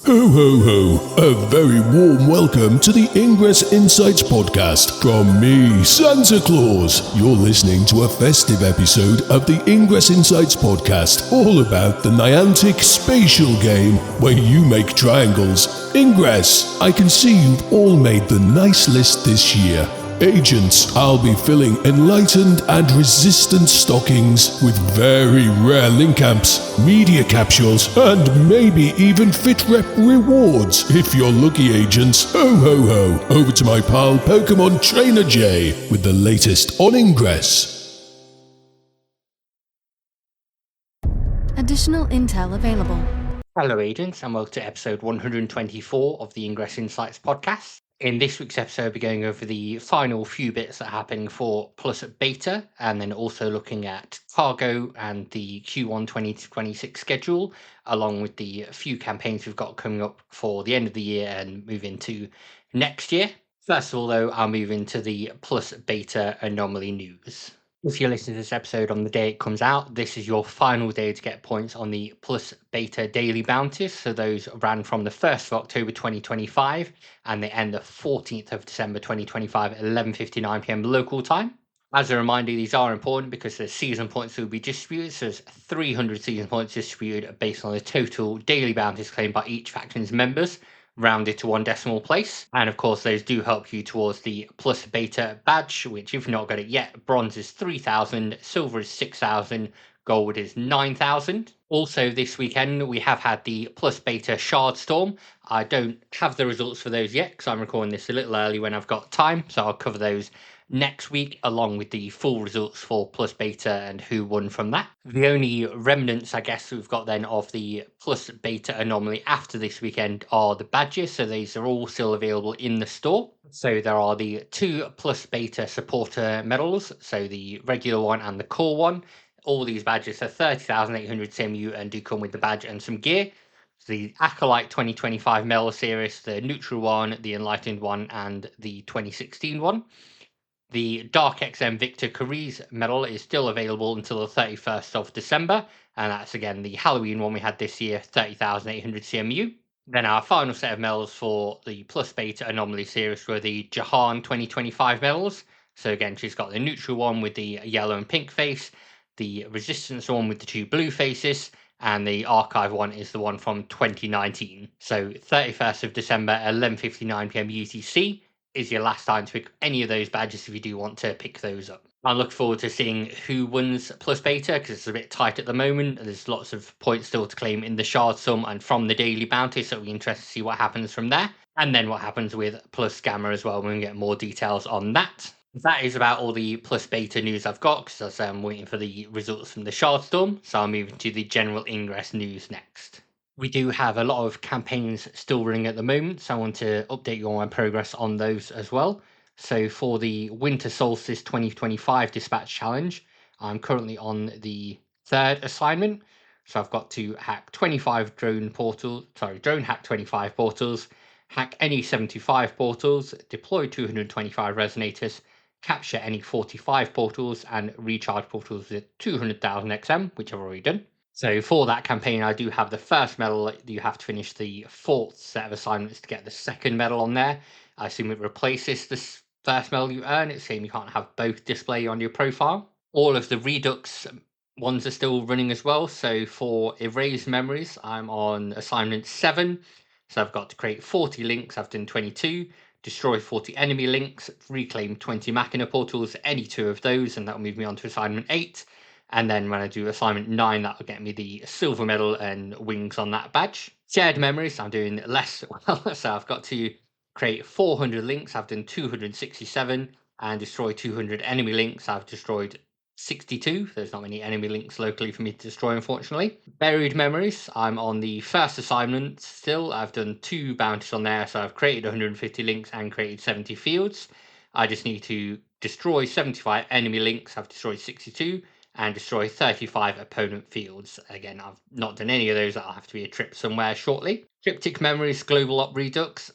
Ho ho ho! A very warm welcome to the Ingress Insights podcast from me, Santa Claus. You're listening to a festive episode of the Ingress Insights podcast, all about the Niantic Spatial game, where you make triangles. Ingress, I can see you've all made the nice list this year. Agents, I'll be filling enlightened and resistant stockings with very rare link amps, media capsules, and maybe even fit rep rewards if you're lucky, agents. Ho ho ho! Over to my pal PkmnTrainerJ with the latest on Ingress. Additional intel available. Hello, agents, and welcome to episode 124 of the Ingress Insights podcast. In this week's episode, we're going over the final few bits that are happening for Plus Beta, and then also looking at Cargo and the Q1 2026 schedule, along with the few campaigns we've got coming up for the end of the year and move into next year. First of all, though, I'll move into the Plus Beta Anomaly news. If you're listening to this episode on the day it comes out, this is your final day to get points on the Plus Beta daily bounties. So those ran from the 1st of October 2025 and they end the 14th of December 2025 at 11:59 p.m. local time. As a reminder, these are important because the season points will be distributed. So there's 300 season points distributed based on the total daily bounties claimed by each faction's members, rounded to one decimal place. And of course, those do help you towards the Plus Beta badge, which if you've not got it yet, bronze is 3,000, silver is 6,000, gold is 9,000. Also this weekend, we have had the Plus Beta Shard Storm. I don't have the results for those yet because I'm recording this a little early when I've got time, so I'll cover those next week, along with the full results for Plus Beta and who won from that. The only remnants, I guess, we've got then of the Plus Beta Anomaly after this weekend are the badges, so these are all still available in the store. So there are the 2 Plus Beta Supporter medals, so the regular one and the core one. All these badges are 30,800 CMU and do come with the badge and some gear. The Acolyte 2025 medal series, the Neutral one, the Enlightened one, and the 2016 one. The Dark XM Victor Cariz medal is still available until the 31st of December, and that's again the Halloween one we had this year, 30,800 CMU. Then our final set of medals for the Plus Beta Anomaly series were the Jahan 2025 medals. So again, she's got the neutral one with the yellow and pink face, the Resistance one with the 2 blue faces, and the Archive one is the one from 2019. So 31st of December, 11:59 p.m. UTC. Is your last time to pick any of those badges if you do want to pick those up. I look forward to seeing who wins Plus Beta because it's a bit tight at the moment. There's lots of points still to claim in the Shard Sum and from the daily bounty, so we're interested to see what happens from there. And then what happens with Plus Gamma as well when we get more details on that. That is about all the Plus Beta news I've got because I'm waiting for the results from the Shard Storm. So I'll move into the general Ingress news next. We do have a lot of campaigns still running at the moment, so I want to update you on my progress on those as well. So for the Winter Solstice 2025 Dispatch Challenge, I'm currently on the 3rd assignment. So I've got to hack 25 drone hack 25 portals, hack any 75 portals, deploy 225 resonators, capture any 45 portals, and recharge portals with 200,000 XM, which I've already done. So for that campaign, I do have the first medal. You have to finish the 4th set of assignments to get the second medal on there. I assume it replaces this first medal you earn. It's saying you can't have both display on your profile. All of the Redux ones are still running as well. So for Erased Memories, I'm on assignment 7. So I've got to create 40 links. I've done 22. Destroy 40 enemy links. Reclaim 20 Machina portals, any 2 of those, and that'll move me on to assignment 8. And then when I do assignment 9, that'll get me the silver medal and wings on that badge. Shared memories, I'm doing less well. So I've got to create 400 links. I've done 267 and destroy 200 enemy links. I've destroyed 62. There's not many enemy links locally for me to destroy, unfortunately. Buried memories, I'm on the first assignment still. I've done 2 bounties on there. So I've created 150 links and created 70 fields. I just need to destroy 75 enemy links. I've destroyed 62. And destroy 35 opponent fields. Again, I've not done any of those. That'll have to be a trip somewhere shortly. Cryptic Memories Global Op Redux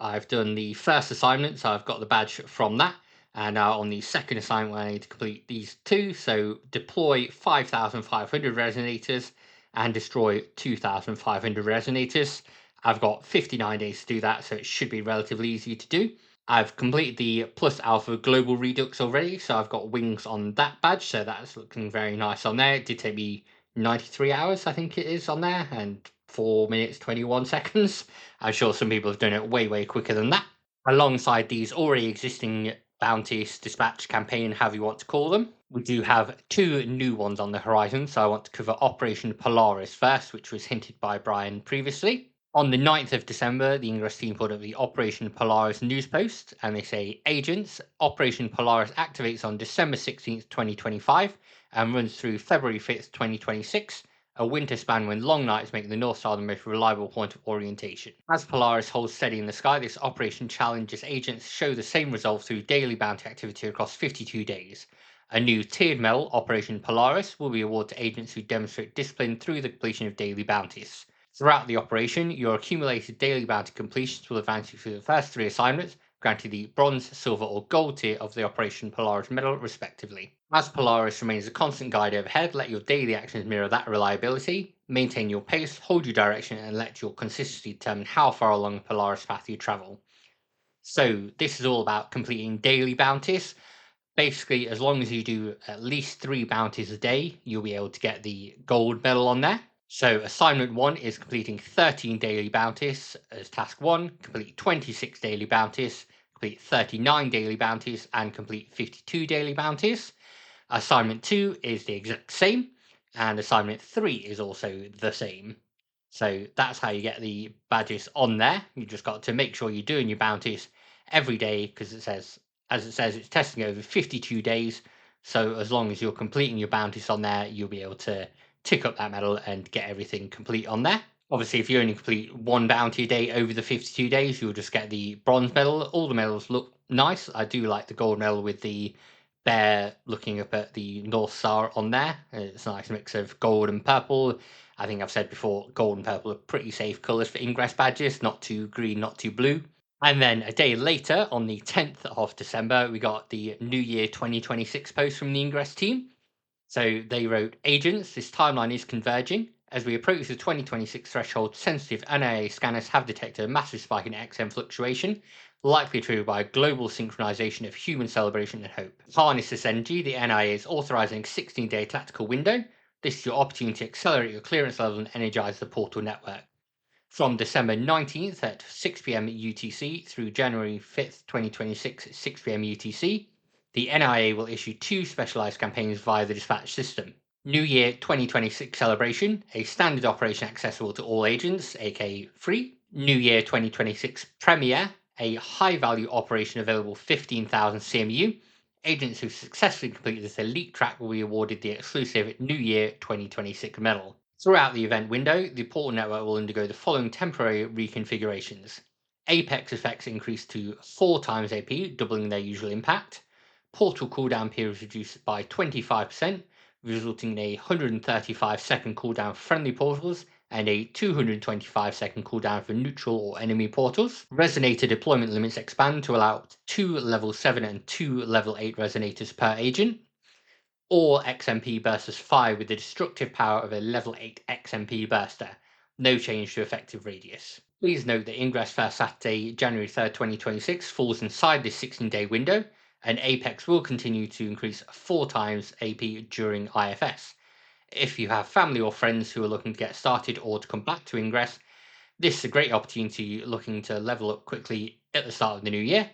I've done the first assignment, so I've got the badge from that. And now on the second assignment, I need to complete these 2. So deploy 5,500 resonators and destroy 2,500 resonators. I've got 59 days to do that, so it should be relatively easy to do. I've completed the Plus Alpha Global Redux already, so I've got wings on that badge, so that's looking very nice on there. It did take me 93 hours, I think it is, on there, and 4 minutes 21 seconds. I'm sure some people have done it way quicker than that. Alongside these already existing bounties, dispatch, campaign, however you want to call them, we do have 2 new ones on the horizon, so I want to cover Operation Polaris first, which was hinted by Brian previously. On the 9th of December, the Ingress team put up the Operation Polaris news post, and they say, Agents, Operation Polaris activates on December 16th, 2025, and runs through February 5th, 2026, a winter span when long nights make the North Star the most reliable point of orientation. As Polaris holds steady in the sky, this operation challenges agents show the same resolve through daily bounty activity across 52 days. A new tiered medal, Operation Polaris, will be awarded to agents who demonstrate discipline through the completion of daily bounties. Throughout the operation, your accumulated daily bounty completions will advance you through the first 3 assignments, granting the bronze, silver, or gold tier of the Operation Polaris medal, respectively. As Polaris remains a constant guide overhead, let your daily actions mirror that reliability, maintain your pace, hold your direction, and let your consistency determine how far along the Polaris path you travel. So, this is all about completing daily bounties. Basically, as long as you do at least 3 bounties a day, you'll be able to get the gold medal on there. So assignment 1 is completing 13 daily bounties as task 1, complete 26 daily bounties, complete 39 daily bounties, and complete 52 daily bounties. Assignment 2 is the exact same, and assignment 3 is also the same. So that's how you get the badges on there. You just got to make sure you're doing your bounties every day, because it says, it's testing over 52 days. So as long as you're completing your bounties on there, you'll be able to tick up that medal and get everything complete on there. Obviously, if you only complete 1 bounty a day over the 52 days, you'll just get the bronze medal. All the medals look nice. I do like the gold medal with the bear looking up at the North Star on there. It's a nice mix of gold and purple. I think I've said before, gold and purple are pretty safe colours for Ingress badges, not too green, not too blue. And then a day later, on the 10th of December, we got the New Year 2026 post from the Ingress team. So they wrote, Agents, this timeline is converging. As we approach the 2026 threshold, sensitive NIA scanners have detected a massive spike in XM fluctuation, likely triggered by a global synchronization of human celebration and hope. To harness this energy, the NIA is authorizing a 16-day tactical window. This is your opportunity to accelerate your clearance level and energize the portal network. From December 19th at 6 p.m. UTC through January 5th, 2026 at 6 p.m. UTC, the NIA will issue 2 specialized campaigns via the dispatch system. New Year 2026 Celebration, a standard operation accessible to all agents, aka free. New Year 2026 Premiere, a high-value operation available 15,000 CMU. Agents who successfully completed this elite track will be awarded the exclusive New Year 2026 medal. Throughout the event window, the portal network will undergo the following temporary reconfigurations. Apex effects increase to 4 times AP, doubling their usual impact. Portal cooldown period is reduced by 25%, resulting in a 135-second cooldown for friendly portals and a 225-second cooldown for neutral or enemy portals. Resonator deployment limits expand to allow 2 level 7 and 2 level 8 resonators per agent, or XMP bursters fire with the destructive power of a level 8 XMP burster. No change to effective radius. Please note that Ingress first Saturday, January 3rd, 2026 falls inside this 16-day window, and Apex will continue to increase 4 times AP during IFS. If you have family or friends who are looking to get started or to come back to Ingress, this is a great opportunity looking to level up quickly at the start of the new year.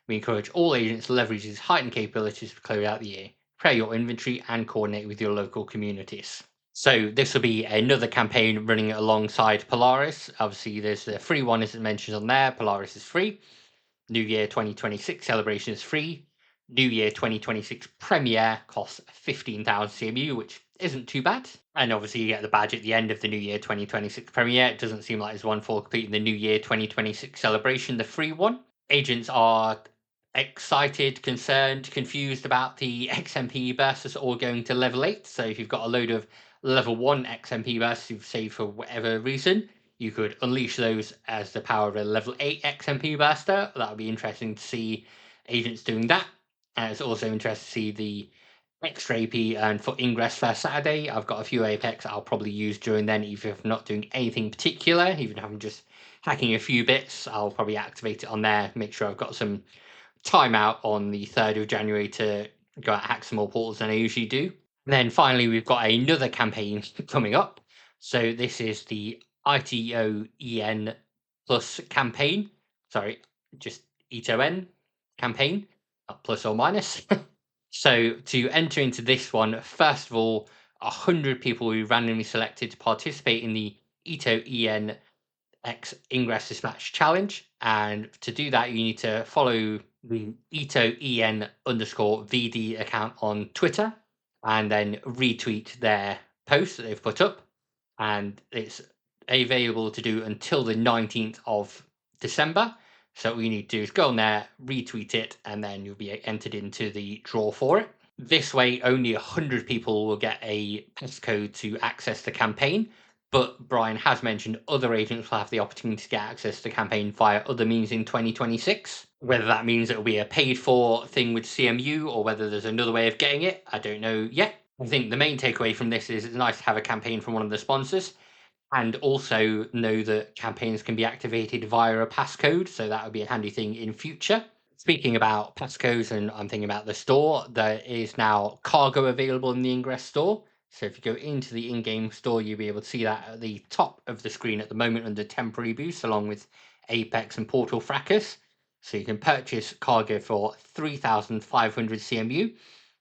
We encourage all agents to leverage these heightened capabilities to close out the year, prepare your inventory, and coordinate with your local communities. So this will be another campaign running alongside Polaris. Obviously, there's the free one as it mentions on there. Polaris is free. New Year 2026 Celebration is free. New Year 2026 Premiere costs 15,000 CMU, which isn't too bad. And obviously, you get the badge at the end of the New Year 2026 Premiere. It doesn't seem like there's one for completing the New Year 2026 Celebration, the free one. Agents are excited, concerned, confused about the XMP bursts all going to level 8. So if you've got a load of level 1 XMP bursts you've saved for whatever reason, you could unleash those as the power of a level 8 XMP burster. That would be interesting to see agents doing that. And it's also interesting to see the extra AP and for Ingress first Saturday. I've got a few Apex I'll probably use during then, even if I'm not doing anything particular, even if I'm just hacking a few bits. I'll probably activate it on there, make sure I've got some time out on the 3rd of January to go out and hack some more portals than I usually do. And then finally, we've got another campaign coming up. So this is the ITOEN plus campaign. Sorry, just ETON campaign, not plus or minus. So to enter into this one, first of all, 100 people will be randomly selected to participate in the ETOEN X Ingress Dispatch challenge. And to do that, you need to follow the ETOEN_VD account on Twitter and then retweet their post that they've put up. And it's available to do until the 19th of December. So all you need to do is go on there, retweet it, and then you'll be entered into the draw for it. This way, only 100 people will get a passcode to access the campaign. But Brian has mentioned other agents will have the opportunity to get access to the campaign via other means in 2026. Whether that means it'll be a paid for thing with CMU or whether there's another way of getting it, I don't know yet. I think the main takeaway from this is it's nice to have a campaign from one of the sponsors and also know that campaigns can be activated via a passcode. So that would be a handy thing in future. Speaking about passcodes, and I'm thinking about the store, there is now cargo available in the Ingress store. So if you go into the in-game store, you'll be able to see that at the top of the screen at the moment under temporary boost, along with Apex and Portal Fracas. So you can purchase cargo for 3,500 CMU.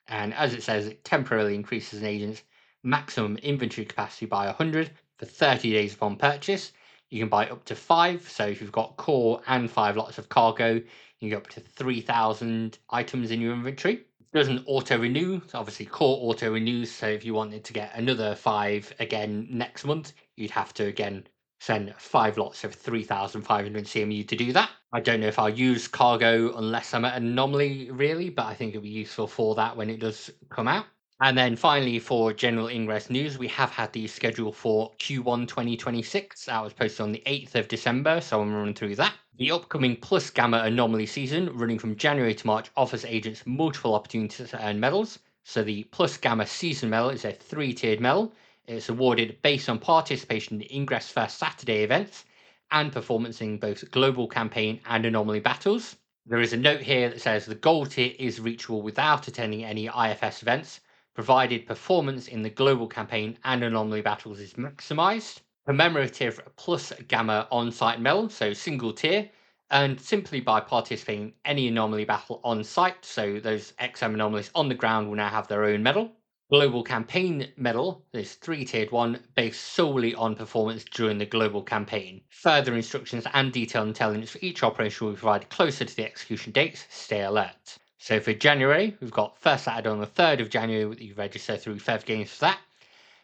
And as it says, it temporarily increases an agent's maximum inventory capacity by 100 for 30 days upon purchase. You can buy up to 5. So if you've got core and 5 lots of cargo, you can go up to 3,000 items in your inventory. It doesn't auto renew. Obviously, core auto renews. So if you wanted to get another 5 again next month, you'd have to again send 5 lots of 3,500 CMU to do that. I don't know if I'll use cargo unless I'm at an anomaly, really, but I think it'll be useful for that when it does come out. And then finally, for general Ingress news, we have had the schedule for Q1 2026. That was posted on the 8th of December, so I'm running through that. The upcoming Plus Gamma Anomaly season, running from January to March, offers agents multiple opportunities to earn medals. So the Plus Gamma Season Medal is a 3-tiered medal. It's awarded based on participation in the Ingress First Saturday events and performance in both global campaign and anomaly battles. There is a note here that says the gold tier is reachable without attending any IFS events, provided performance in the global campaign and anomaly battles is maximized. Commemorative plus gamma on-site medal, so single tier, earned simply by participating in any anomaly battle on site. So those XM anomalies on the ground will now have their own medal. Global Campaign Medal, this 3-tiered one, based solely on performance during the global campaign. Further instructions and detailed intelligence for each operation will be provided closer to the execution dates. Stay alert. So for January, we've got first Saturday on the 3rd of January, you register through Fev Games for that.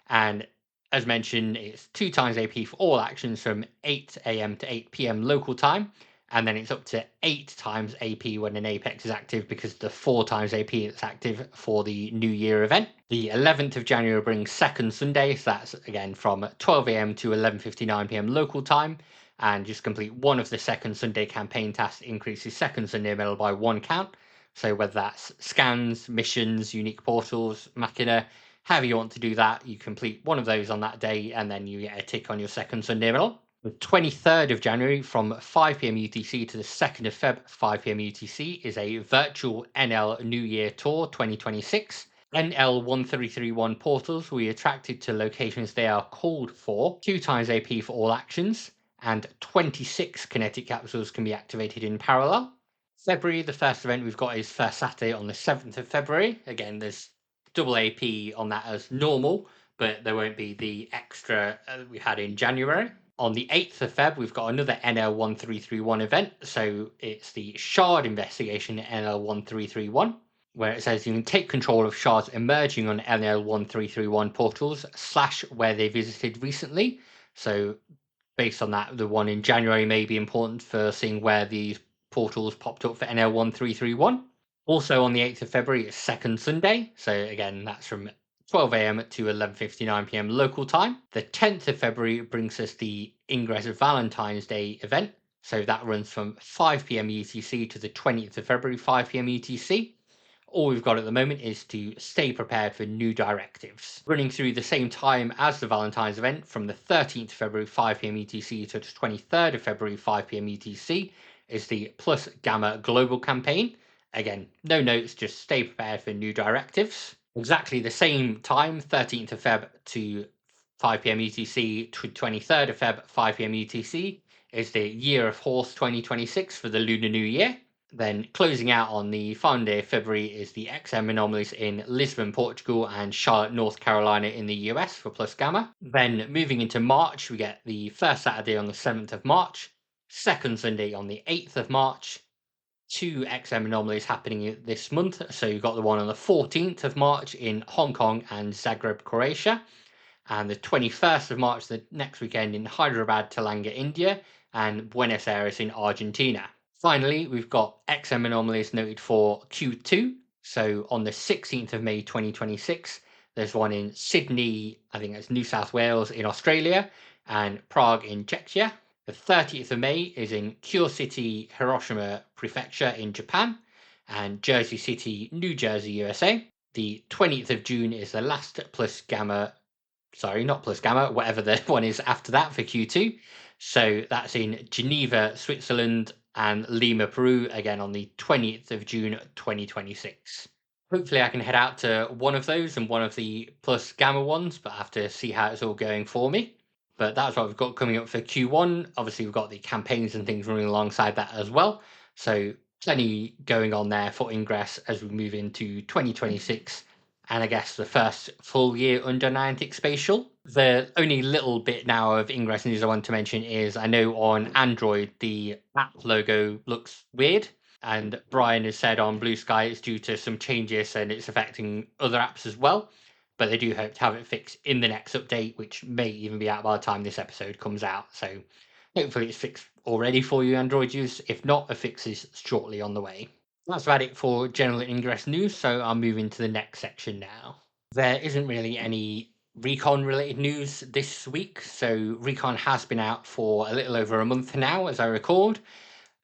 And as mentioned, it's 2 times AP for all actions from 8 a.m. to 8 p.m. local time. And then it's up to 8 times AP when an Apex is active because the 4 times AP that's active for the New Year event. The 11th of January brings second Sunday, so that's again from 12 a.m. to 11:59 p.m. local time. And just complete one of the second Sunday campaign tasks increases second Sunday medal by 1 count. So whether that's scans, missions, unique portals, machina, however you want to do that, you complete one of those on that day and then you get a tick on your second Sunday medal. The 23rd of January from 5 p.m. UTC to the 2nd of Feb, 5 p.m. UTC, is a virtual NL New Year Tour 2026. NL 1331 portals will be attracted to locations they are called for, 2 times AP for all actions, and 26 kinetic capsules can be activated in parallel. February, the first event we've got is first Saturday on the 7th of February. Again, there's double AP on that as normal, but there won't be the extra we had in January. On the 8th of Feb, we've got another NL1331 event. So it's the Shard Investigation NL1331, where it says you can take control of shards emerging on NL1331 portals / where they visited recently. So based on that, the one in January may be important for seeing where these portals popped up for NL1331. Also on the 8th of February, it's second Sunday. So again, that's from 12 a.m. to 11:59 p.m. local time. The 10th of February brings us the Ingress Valentine's Day event. So that runs from 5 p.m. UTC to the 20th of February, 5 p.m. UTC. All we've got at the moment is to stay prepared for new directives. Running through the same time as the Valentine's event from the 13th of February 5pm UTC to the 23rd of February 5pm UTC is the Plus Gamma Global campaign. Again, no notes, just stay prepared for new directives. Exactly the same time, 13th of Feb to 5pm UTC to 23rd of Feb 5pm UTC is the Year of Horse 2026 for the Lunar New Year. Then closing out on the final day of February is the XM Anomalies in Lisbon, Portugal and Charlotte, North Carolina in the US for Plus Gamma. Then moving into March, we get the first Saturday on the 7th of March, second Sunday on the 8th of March, 2 XM Anomalies happening this month. So you've got the one on the 14th of March in Hong Kong and Zagreb, Croatia, and the 21st of March, the next weekend, in Hyderabad, Telangana, India, and Buenos Aires in Argentina. Finally, we've got XM Anomalies noted for Q2. So on the 16th of May 2026, there's one in Sydney, I think that's New South Wales in Australia, and Prague in Czechia. The 30th of May is in Kure City, Hiroshima Prefecture in Japan, and Jersey City, New Jersey, USA. The 20th of June is the last Plus Gamma, not Plus Gamma, whatever the one is after that for Q2. So that's in Geneva, Switzerland, and Lima, Peru, again on the 20th of June 2026. Hopefully I can head out to one of those and one of the Plus Gamma ones, but I have to see how it's all going for me. But that's what we've got coming up for Q1. Obviously, we've got the campaigns and things running alongside that as well. So plenty going on there for Ingress as we move into 2026. And I guess the first full year under Niantic Spatial. The only little bit now of Ingress news I want to mention is I know on Android the app logo looks weird. And Brian has said on Blue Sky it's due to some changes and it's affecting other apps as well. But they do hope to have it fixed in the next update, which may even be out by the time this episode comes out. So hopefully it's fixed already for you Android users. If not, a fix is shortly on the way. That's about it for general Ingress news, so I'll move into the next section now. There isn't really any Recon related news this week, so Recon has been out for a little over a month now as I record.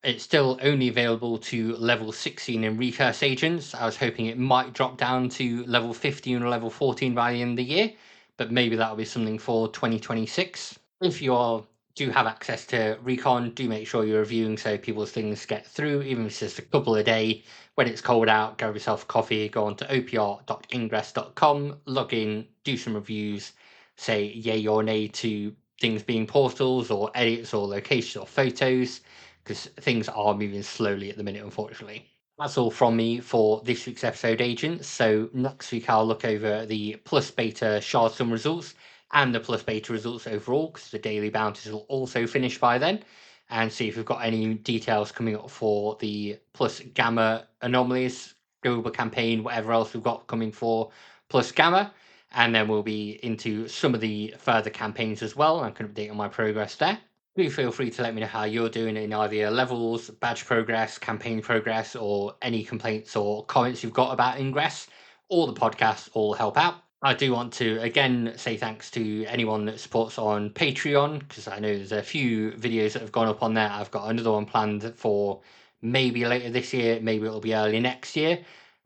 It's still only available to level 16 in Recurse agents. I was hoping it might drop down to level 15 or level 14 by the end of the year, but maybe that'll be something for 2026. If you all do have access to Recon, do make sure you're reviewing so people's things get through, even if it's just a couple a day. When it's cold out, grab yourself a coffee, go on to opr.ingress.com, log in, do some reviews, say yay or nay to things being portals or edits or locations or photos, because things are moving slowly at the minute, unfortunately. That's all from me for this week's episode, Agents. So next week I'll look over the Plus Beta Shard Sum results and the Plus Beta results overall, because the daily bounties will also finish by then, and see if we've got any details coming up for the Plus Gamma Anomalies global campaign, whatever else we've got coming for Plus Gamma. And then we'll be into some of the further campaigns as well. I can update on my progress there. Do feel free to let me know how you're doing in either your levels, badge progress, campaign progress, or any complaints or comments you've got about Ingress or the podcast all help out. I do want to again say thanks to anyone that supports on Patreon, because I know there's a few videos that have gone up on there. I've got another one planned for maybe later this year, maybe it'll be early next year.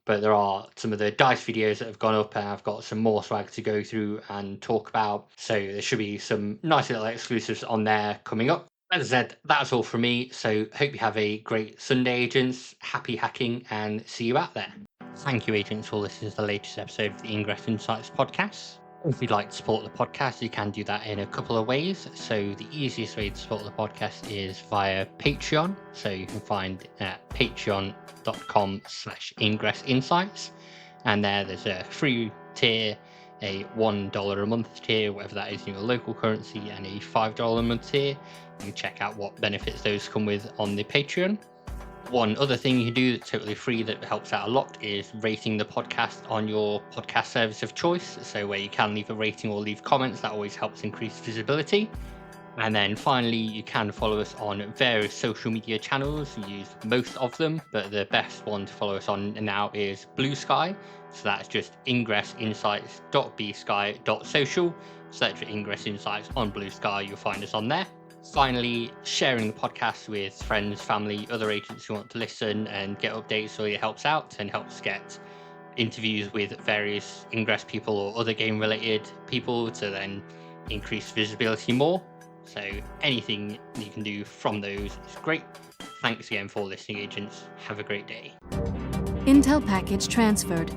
But there are some of the dice videos that have gone up, and I've got some more swag to go through and talk about. So there should be some nice little exclusives on there coming up. As I said, that's all from me. So hope you have a great Sunday, Agents. Happy hacking, and see you out there. Thank you, Agents, for listening to the latest episode of the Ingress Insights podcast. If you'd like to support the podcast, you can do that in a couple of ways. So the easiest way to support the podcast is via Patreon. So you can find at patreon.com/Ingress Insights. And there's a free tier, a $1 a month tier, whatever that is in your local currency, and a $5 a month tier. You can check out what benefits those come with on the Patreon. One other thing you can do that's totally free that helps out a lot is rating the podcast on your podcast service of choice. So where you can leave a rating or leave comments, that always helps increase visibility. And then finally, you can follow us on various social media channels. We use most of them, but the best one to follow us on now is Blue Sky. So that's just ingressinsights.bsky.social. Search for Ingress Insights on Blue Sky, you'll find us on there. Finally, sharing the podcast with friends, family, other agents who want to listen and get updates really helps out and helps get interviews with various Ingress people or other game-related people to then increase visibility more. So anything you can do from those is great. Thanks again for listening, agents. Have a great day. Intel package transferred.